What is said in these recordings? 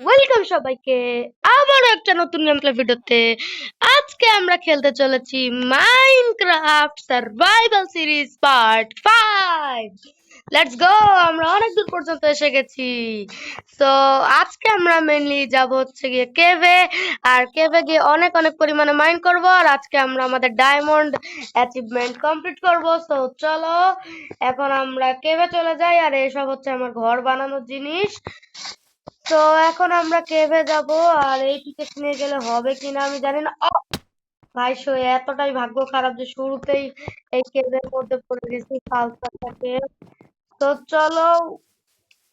Welcome সবাইকে আবারও একটা নতুন গেম প্লে ভিডিওতে। আজকে আমরা খেলতে চলেছি Minecraft survival series part 5। Let's go. আমরা অনেক দূর পর্যন্ত এসে গেছি। তো আজকে আমরা মেইনলি যাব হচ্ছে গিয়ে কেভে, আর কেভে গিয়ে অনেক অনেক পরিমাণে মাইন করব। আর আজকে আমরা আমাদের ডায়মন্ড অ্যাচিভমেন্ট কমপ্লিট করব। তো চলো এখন আমরা কেভে চলে যাই। আর এসব হচ্ছে আমার ঘর বানানোর জিনিস। তো এখন আমরা কেভে যাব। আর এই টিকিট নিয়ে গেলে হবে কিনা আমি জানি না। ভাই এতটাই ভাগ্য খারাপ যে শুরুতেই এই কেভের মধ্যে পড়ে গেছি, ফালতু একটা কেভ। তো চলো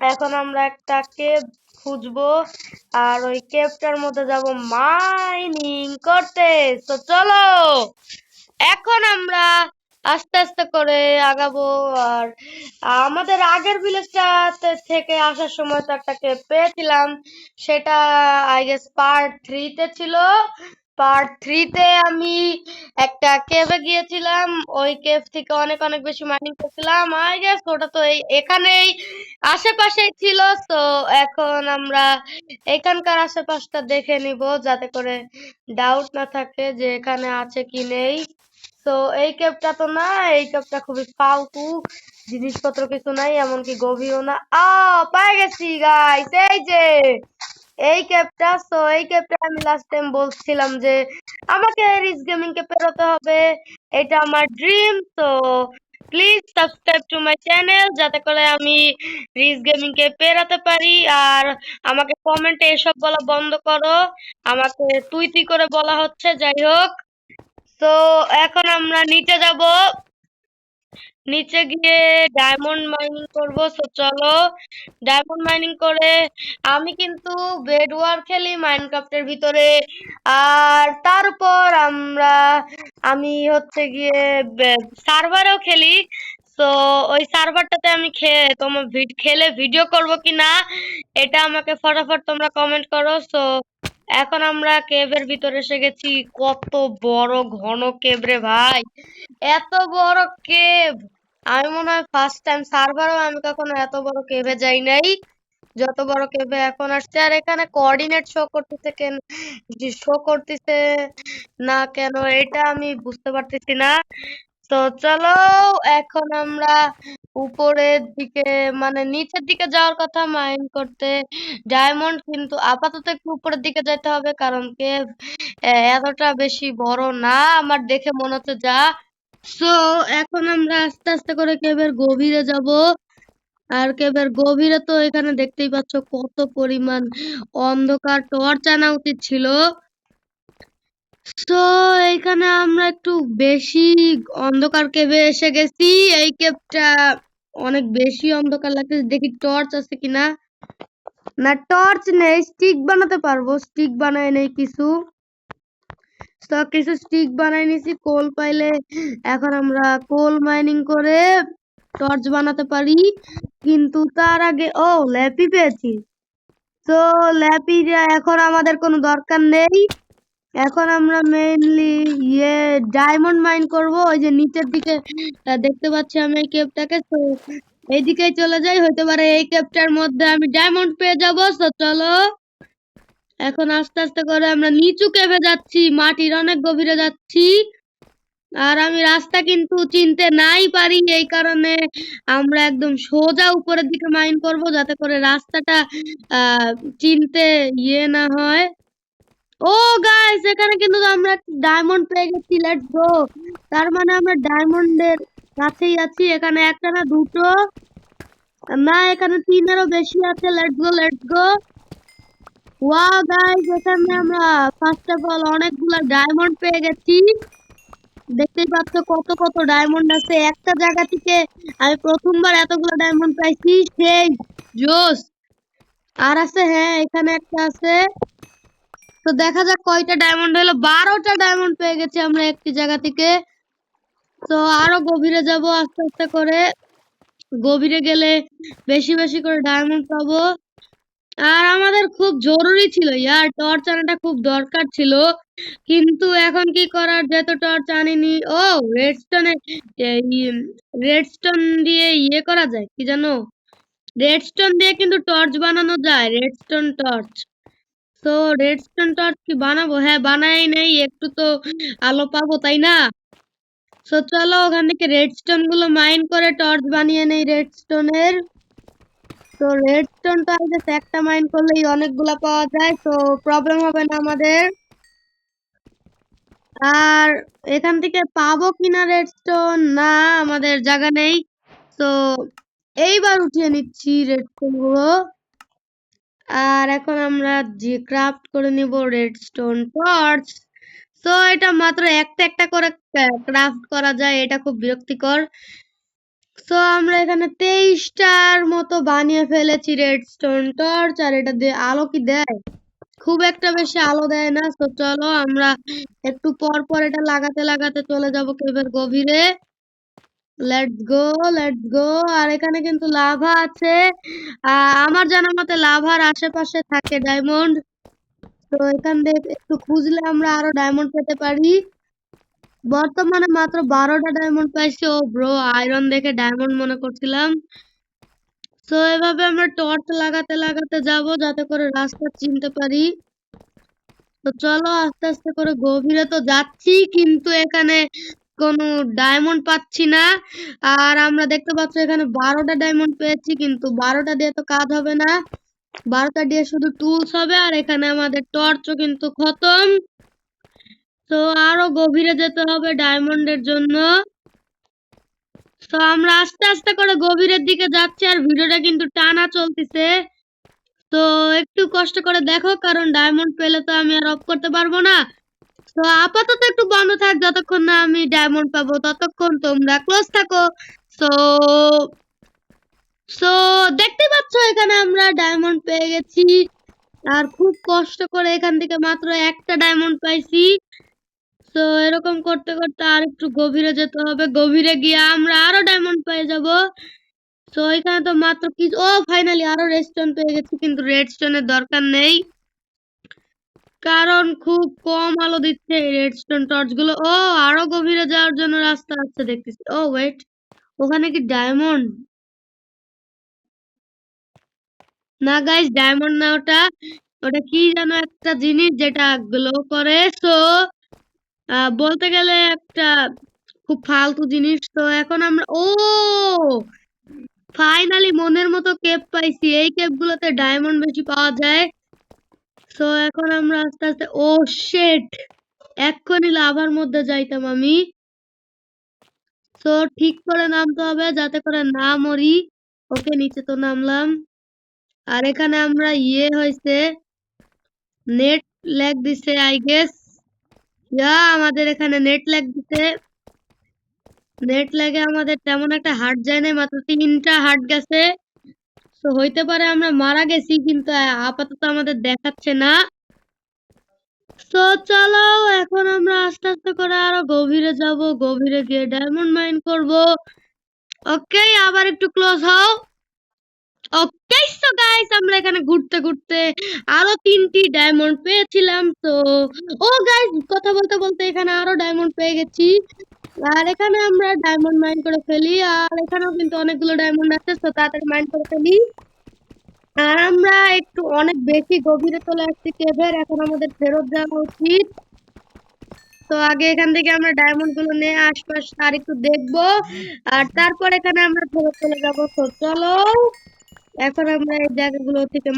এখন আমরা একটা কেভ খুঁজবো, আর ওই কেভটার মধ্যে যাব মাইনিং করতে। তো চলো এখন আমরা আস্তে আস্তে করে আগাবো। আর আমাদের আগের ভিলেজটা থেকে আসার সময় তো একটা কেভ পেয়েছিলাম, সেটা আই গেস পার্ট 3 তে ছিল। পার্ট 3 তে আমি একটা কেভে গিয়েছিলাম, ওই কেভ থেকে অনেক অনেক বেশি মাইনিং করছিলাম। আই গেস ওটা তো এখানেই আশেপাশেই ছিল। তো এখন আমরা এখানকার আশেপাশটা দেখে নিব, যাতে করে ডাউট না থাকে যে এখানে আছে কি নেই। তো এই কেপটা তো না, এই কেপটা খুবই ফালতু, জিনিসপত্র কিছু নাই, এমনকি গভীরও না। পেয়ে গেছি গাইস, এই যে এই ক্যাপটা। তো এই ক্যাপটা আমি লাস্ট টাইম বলছিলাম যে আমাকে রিচ গেমিং কে পেরোতে হবে, এটা আমার ড্রিম। তো please subscribe to my channel, যাতে করে আমি রিচ গেমিং কে পেরাতে পারি। আর আমাকে কমেন্টে এসব বলা বন্ধ করো, আমাকে তুই তুই করে বলা হচ্ছে। যাই হোক, তো এখন আমরা নিচে যাব, নিচে গিয়ে ডায়মন্ড মাইনিং করব। তো চলো ডায়মন্ড মাইনিং করে আমি কিন্তু বেড ওয়ার খেলি মাইনক্রাফটের ভিতরে। আর তারপর আমি হচ্ছে গিয়ে সার্ভারেও খেলি। তো ওই সার্ভারটাতে আমি তোমার খেলে ভিডিও করব কিনা, এটা আমাকে ফটাফট তোমরা কমেন্ট করো। তো এখন আমরা কেভের ভিতরে এসে গেছি। কত বড় ঘন কেভ রে ভাই, এত বড় কেভ! আমি মনে হয় ফার্স্ট টাইম সার্ভারও আমি কখনো এত বড় কেভে যাই নাই, যত বড় কেভে এখন আসছে। আর এখানে কোঅর্ডিনেট শো করতেছে কেন, যে শো করতেছে না কেন এটা আমি বুঝতে পারতেছি না। তো চলো এখন আমরা উপরের দিকে, মানে নিচের দিকে যাওয়ার কথা মাইন করতে ডায়মন্ড, কিন্তু আপাতত একটু উপরের দিকে যেতে হবে, কারণ কেভ এতটা বেশি বড় না আমার দেখে মনে হচ্ছে যা। সো এখন আমরা আস্তে আস্তে করে কেভের গভীরে যাব। আর কেভের গভীরে তো এখানে দেখতেই পাচ্ছ কত পরিমাণ অন্ধকার, টর্চ আনা উচিত ছিল। তো এইখানে আমরা একটু বেশি অন্ধকার কেভে এসে গেছি। এই কেভটা অনেক বেশি অন্ধকার লাগতেছে, দেখি টর্চ আছে কিনা। না, টর্চ নেই, স্টিক বানাতে পারবো, স্টিক বানায় নেই কিছু। তো কিছু স্টিক বানাই নিছি কোল পাইলে, এখন আমরা কোল মাইনিং করে টর্চ বানাতে পারি। কিন্তু তার আগে ল্যাপি পেয়েছি। তো ল্যাপি এখন আমাদের কোনো দরকার নেই। এখন আমরা মেইনলি ডায়মন্ড মাইন করব। ওই যে নিচের দিকে দেখতে পাচ্ছি আমি এই কেভটাকে। তো এইদিকেই চলে যাই, হতে পারে এই কেভটার মধ্যে আমি ডায়মন্ড পেয়ে যাব। তো চলো এখন আস্তে আস্তে করে আমরা নিচু কেভে যাচ্ছি, মাটির অনেক গভীরে যাচ্ছি। আর আমি রাস্তা কিন্তু চিনতে নাই পারি, এই কারণে আমরা একদম সোজা উপরের দিকে মাইন করব, যাতে করে রাস্তাটা চিনতে না হয়। ও গাইস, এখানে কিন্তু আমরা ডায়মন্ড পেয়ে গেছি, লেটস গো। তার মানে আমরা ডায়মন্ডের কাছেই আছি। এখানে একটা না দুটো না, এখানে 3-এরও বেশি আছে। Let's go let's go. Wow guys, এখানে আমরা ফার্স্ট অফ অল অনেকগুলো ডায়মন্ড পেয়ে গেছি। দেখতেই পাচ্ছ কত কত ডায়মন্ড আছে একটা জায়গা থেকে। আমি প্রথমবার এতগুলো ডায়মন্ড পাইছি, সেই জোস। আর আছে, হ্যাঁ এখানে একটা আছে। তো দেখা যাক কয়টা ডায়মন্ড হলো। 12টা ডায়মন্ড পেয়ে গেছি আমরা একটি জায়গা থেকে। তো আরো গভীরে যাব আস্তে আস্তে করে, গভীরে গেলে বেশি বেশি করে ডায়মন্ড পাবো। আর আমাদের খুব জরুরি ছিল ইয়ার, টর্চ আনাটা খুব দরকার ছিল, কিন্তু এখন কি করার, যেহেতু টর্চ আনিনি। রেডস্টোনে, রেডস্টোন দিয়ে করা যায় কি জানো, রেডস্টোন দিয়ে কিন্তু টর্চ বানানো যায়, রেডস্টোন টর্চ। তো রেডস্টোন টর্চ কি বানাবো? হ্যাঁ, বানাই নেই, একটু তো আলো পাবো তাই না? তো চলো ওখান থেকে রেডস্টোন গুলো মাইন করে টর্চ বানিয়ে নেই রেডস্টোনের। তো রেডস্টোন তো আগে একটা মাইন করলেই অনেকগুলা পাওয়া যায়, তো প্রবলেম হবে না আমাদের। আর এখান থেকে পাবো কিনা রেডস্টোন, না আমাদের জায়গা নেই। তো এইবার উঠিয়ে নিচ্ছি রেডস্টোন গুলো। আর এখন আমরা যে ক্রাফট করে নিব রেডস্টোন টর্চ। তো এটা মাত্র একটা একটা করে ক্রাফট করা যায়, এটা খুব বিরক্তিকর। তো আমরা এখানে 23টার মতো বানিয়ে ফেলেছি রেডস্টোন টর্চ। আর এটা দিয়ে আলো কি দেয়? খুব একটা বেশি আলো দেয় না। তো চলো আমরা একটু পর পর এটা লাগাতে লাগাতে চলে যাব কেভের গভীরে। Let's go, let's go. আর এখানে কিন্তু লাভা আছে। আমার জানা মতে লাভার আশেপাশে থাকে ডায়মন্ড। তো এখান থেকে একটু খুঁজলে আমরা আরো ডায়মন্ড পেতে পারি। বর্তমানে মাত্র 12টা ডায়মন্ড পাইছি। ও ব্রো, আয়রন দেখে ডায়মন্ড মনে করছিলাম। তো এভাবে আমরা টর্চ লাগাতে লাগাতে যাব যাতে করে রাস্তা চিনতে পারি। তো চলো আস্তে আস্তে করে গভীরে তো যাচ্ছি, কিন্তু এখানে কোনো ডায়মন্ড পাচ্ছি না। আর আমরা দেখতে পাচ্ছি এখানে 12টা ডায়মন্ড পেয়েছি, কিন্তু 12টা দিয়ে তো কাজ হবে না। 12টা দিয়ে শুধু টুলস হবে। আর এখানে আমাদের টর্চও কিন্তু খতম। তো আরো গভীরে যেতে হবে ডায়মন্ডের জন্য। তো আমরা আস্তে আস্তে করে গভীরের দিকে যাচ্ছি, আর ভিডিওটা কিন্তু টানা চলতেছে। তো একটু কষ্ট করে দেখো, কারণ ডায়মন্ড পেলে তো আমি আর অফ করতে পারবো না। তো আপাতত একটু বন্ধ থাক, যতক্ষণ না আমি ডায়মন্ড পাবো ততক্ষণ তোমরা ক্লোজ থাকো। সো সো দেখতে পাচ্ছ এখানে আমরা ডায়মন্ড পেয়ে গেছি। আর খুব কষ্ট করে এখান থেকে মাত্র একটা ডায়মন্ড পাইছি। তো এরকম করতে করতে আর একটু গভীরে যেতে হবে, গভীরে গিয়ে আমরা আরো ডায়মন্ড পেয়ে যাব। তো এখানে তো মাত্র কিছু, ও ফাইনালি আরো রেডস্টোন পেয়ে গেছি, কিন্তু রেডস্টোনের দরকার নেই, কারণ খুব কম আলো দিচ্ছে এই রেডস্টোন টর্চ গুলো। ও আরো গভীরে যাওয়ার জন্য রাস্তা আছে দেখতেছি। ও ওয়েট, ওখানে কি ডায়মন্ড? না গাইস, ডায়মন্ড না, ওটা ওটা কি যেন একটা জিনিস যেটা গ্লো করে। তো বলতে গেলে একটা খুব ফালতু জিনিস। তো এখন আমরা, ও ফাইনালি মনের মতো কেভ পাইছি। এই কেভ গুলোতে ডায়মন্ড বেশি পাওয়া যায়। তো এখন আমরা আস্তে আস্তে, ও শিট, এক্ষুনি লাভার মধ্যে যাইতাম আমি। তো ঠিক করে নামতে হবে যাতে করে না মরি। ওকে, নিচে তো নামলাম। আর এখানে আমরা হয়েছে নেট ল্যাগ দিছে আই গেস। আমাদের এখানে নেট ল্যাগ দিছে। নেট ল্যাগে আমাদের তেমন একটা হার্ট যায় না, মাত্র 3টা হার্ট গেছে। তো হইতে পারে আমরা মারা গেছি, কিন্তু আপাতত আমাদের দেখাচ্ছে না। তো চলো এখন আমরা আস্তে আস্তে করে আরো গভীরে যাব, গভীরে গিয়ে ডায়মন্ড মাইন করব। ওকে, আবার একটু ক্লোজ হও। ওকে, সো গাইস আমরা এখানে ঘুরতে ঘুরতে আরো 3টি ডায়মন্ড পেয়েছিলাম। তো ও গাইস, কথা বলতে বলতে এখানে আরো ডায়মন্ড পেয়ে গেছি। আর এখানে আমরা ডায়মন্ড মাইন করে ফেলি। আর এখানেও কিন্তু অনেকগুলো ডায়মন্ড আছে, তো তাড়াতাড়ি মাইন করে ফেলি। আর আমরা একটু অনেক বেশি গভীরে চলে আসছি কেভের, এখন আমাদের ফেরত যাওয়া উচিত। তো আগে এখান থেকে আমরা ডায়মন্ড গুলো নিয়ে আশপাশ আর একটু দেখবো, আর তারপর এখানে আমরা ফেরত চলে যাবো। তো চলো এখন আমরা এই জায়গাগুলো থেকে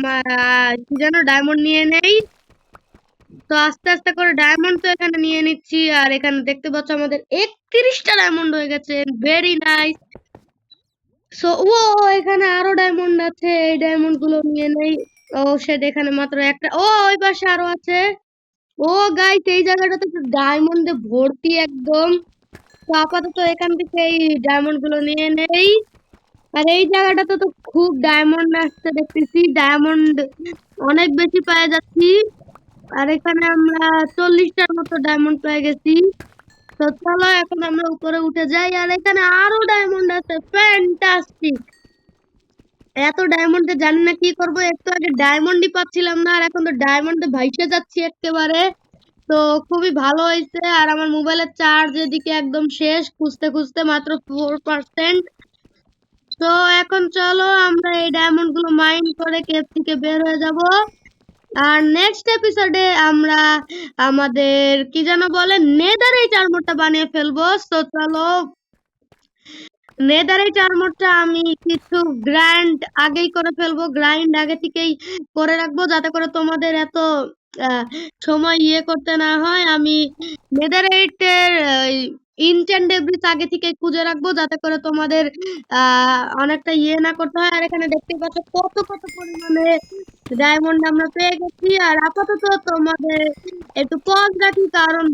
কি যেন ডায়মন্ড নিয়ে নেই। তো আস্তে আস্তে করে ডায়মন্ড তো এখানে নিয়ে নিচ্ছি। আর এখানে দেখতে পাচ্ছ আমাদের 31টা ডায়মন্ড হয়ে গেছে, ভেরি নাইস। সো ও এখানে আরো ডায়মন্ড আছে, এই ডায়মন্ড গুলো নিয়ে নেই। ও সেট, এখানে মাত্র একটা, ও ওই পাশে আরো আছে। ও গাইস, এই জায়গাটাতে তো ডায়মন্ডে ভর্তি একদম। তো আপাতত এখান থেকে এই ডায়মন্ড গুলো নিয়ে নেই। আর এই জায়গাটাতে তো খুব ডায়মন্ড আসতে দেখতেছি, ডায়মন্ড অনেক বেশি পেয়ে যাচ্ছি। আর এখানে আমরা 40টার মতো ডায়মন্ড পেয়ে গেছি। তো চলো এখন আমরা উপরে উঠে যাই। আর এখানে আরো ডায়মন্ড আছে, ফ্যান্টাস্টিক। এত ডায়মন্ডে জানি না কি করবো, একটু আগে ডায়মন্ডই পাচ্ছিলাম না, আর এখন তো ডায়মন্ডে ভাইসে যাচ্ছি একেবারে। তো খুবই ভালো হয়েছে। আর আমার মোবাইলের চার্জ এদিকে একদম শেষ, খুঁজতে খুঁজতে মাত্র 4%। তো এখন চলো আমরা এই ডায়মন্ড গুলো মাইন করে কেভ থেকে বের হয়ে যাব। আর নেক্সট এপিসোডে আমরা আমাদের কি যেন বলে নেদারেইট আর্মরটা বানিয়ে ফেলবো। তো চলো, নেদারেইট আর্মরটা আমি কিছু গ্রাইন্ড আগেই করে ফেলবো, গ্রাইন্ড আগে থেকেই করে রাখবো যাতে করে তোমাদের এত সময় করতে না হয়। আমি নেদারেইটের ইনটেন্ট ডেব্রিজ আগে থেকে খুঁজে রাখবো যাতে করে তোমাদের অনেকটা না করতে হয়। আর এখানে দেখতে পাচ্ছ কত কত পরিমাণে ডায়মন্ড আমরা পেয়ে গেছি। আর আপাতত তোমাদের একটু পজ রাখি, কারণ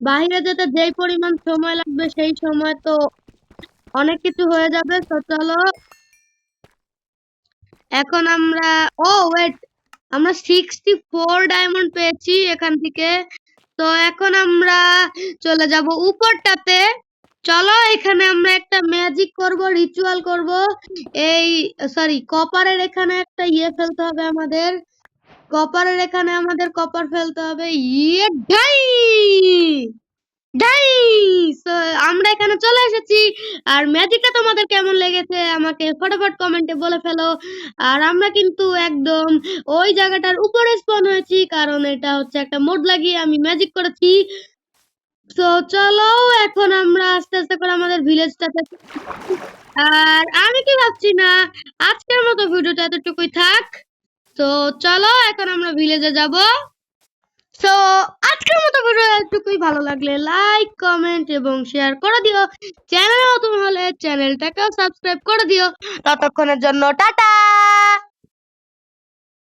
বাহিরে যেতে যেই পরিমাণ সময় লাগবে সেই সময় তো অনেক কিছু হয়ে যাবে। তো চলো, এখন আমরা ওয়েট, আমরা 64 ডায়মন্ড পেয়েছি এখান থেকে। তো এখন আমরা চলে যাব উপরটাতে। চলো, এখানে আমরা একটা ম্যাজিক করব, রিচুয়াল করব। এই সরি, কপারের এখানে একটা ফেলতে হবে আমাদের। কপার ফেলতে হবে। ঢাই ঢাই। আমরা এখানে চলে এসেছি। আর ম্যাজিকটা তোমাদের কেমন লেগেছে আমাকে ফটাফট কমেন্টে বলে ফেলো। আর আমরা কিন্তু একদম ওই জায়গাটার উপরে স্পন হয়েছি, কারণ এটা হচ্ছে একটা মোড লাগিয়ে আমি ম্যাজিক করেছি। তো চলো, এখন আমরা আস্তে আস্তে করে আমাদের ভিলেজটাতে। আর আমি কি ভাবছি না, আজকের মতো ভিডিওটা এতটুকুই থাক। তো চলো, এখন আমরা ভিলেজে যাব। সো আজকের মতো ভিডিও এতটুকুই। ভালো লাগলে লাইক, কমেন্ট এবং শেয়ার করে দিও। চ্যানেলে নতুন হলে চ্যানেলটাকেও সাবস্ক্রাইব করে দিও। ততক্ষণের জন্য টাটা।